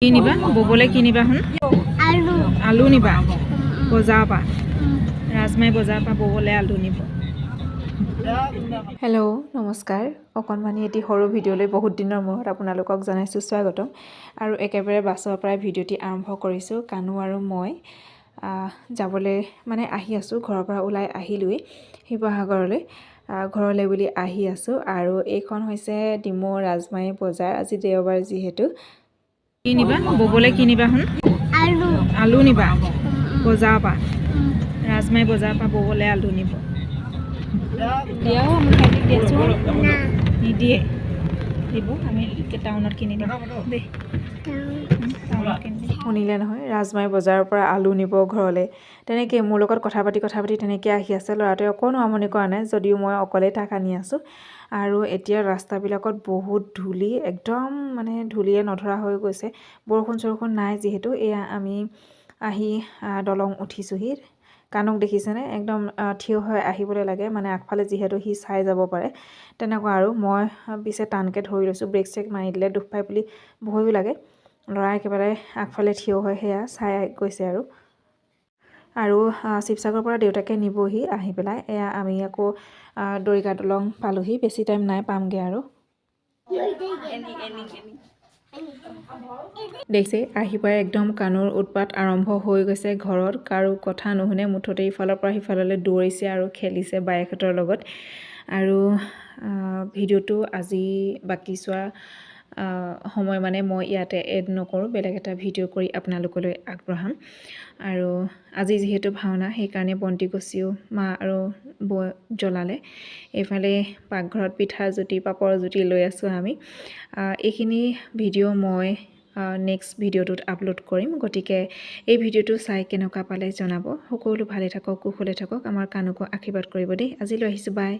কি নিবা ববলে কি নিবা শুন আলু নিবা বজাৰ পৰা ৰাজমাই বজাৰ পৰা ববলে আলু নিব। হেল্ল' নমস্কাৰ, অকণমানি এটি সৰু ভিডিঅ'লৈ বহুত দিনৰ মূৰত আপোনালোকক জনাইছোঁ স্বাগতম। আৰু একেবাৰে বাছৰ পৰাই ভিডিঅ'টি আৰম্ভ কৰিছোঁ। কানু আৰু মই যাবলৈ মানে আহি আছোঁ, ঘৰৰ পৰা ওলাই আহিলোঁৱেই শিৱসাগৰলৈ, ঘৰলৈ বুলি আহি আছোঁ। আৰু এইখন হৈছে ডিমৌ ৰাজমাই বজাৰ। আজি দেওবাৰ যিহেতু। কি নিবা ববলে কি নিবা শুন আলু নিবা বজাৰ পৰা ৰাজমাই বজাৰ পৰা ববলে আলু নিব। দিয়াও আমি খাই দিয়াছোঁ নিদিয়ে দিব, আমি টাউনত কিনি দিম দেই। শুনিলে নহয়, ৰাজমাই বজাৰৰ পৰা আলু নিব ঘৰলৈ। তেনেকৈ মোৰ লগত কথা পাতি তেনেকৈ আহি আছে। ল'ৰাটোৱে অকণো আমনি কৰা নাই, যদিও মই অকলেই তাক আনি আছোঁ। আৰু এতিয়া ৰাস্তাবিলাকত বহুত ধূলি, একদম মানে ধূলিয়ে নধৰা হৈ গৈছে। বৰষুণ নাই যিহেতু। এয়া আমি আহি দলং উঠিছোঁহি। কানুক দেখিছেনে, একদম থিয় হৈ আহিবলৈ লাগে, মানে আগফালে যিহেতু সি চাই যাব পাৰে তেনেকুৱা। আৰু মই পিছে টানকৈ ধৰি লৈছোঁ, ব্ৰেক চেক মাৰি দিলে দুখ পাই বুলি ভয়ো লাগে। ল'ৰা একেবাৰে আগফালে থিয় হৈ সেয়া চাই গৈছে। আৰু শিৱসাগৰৰ পৰা দেউতাকে নিবহি আহি পেলাই। এয়া আমি আকৌ দৰিকা দলং পালোঁহি, বেছি টাইম নাই পামগৈ। আৰু দেখিছে, আহি পাই একদম কানুৰ উৎপাত আৰম্ভ হৈ গৈছে। ঘৰত কাৰো কথা নুশুনে, মুঠতে ইফালৰ পৰা সিফাললৈ দৌৰিছে আৰু খেলিছে বায়েকহঁতৰ লগত। আৰু ভিডিঅ'টো আজি বাকী চোৱা সময় মানে মই ইয়াতে এড নকৰোঁ, বেলেগ এটা ভিডিঅ' কৰি আপোনালোকলৈ আগবঢ়াম। আৰু আজি যিহেতু ভাওনা, সেইকাৰণে বন্তি গছিও মা আৰু বৌ জ্বলালে। এইফালে পাকঘৰত পিঠা জুতি পাপৰ জুতি লৈ আছোঁ আমি। এইখিনি ভিডিঅ' মই নেক্সট ভিডিঅ'টোত আপলোড কৰিম, গতিকে এই ভিডিঅ'টো চাই কেনেকুৱা পালে জনাব। সকলো ভালে থাকক, কুশলে থাকক, আমাৰ কানুকো আশীৰ্বাদ কৰিব দেই। আজিলৈ আহিছোঁ, বাই।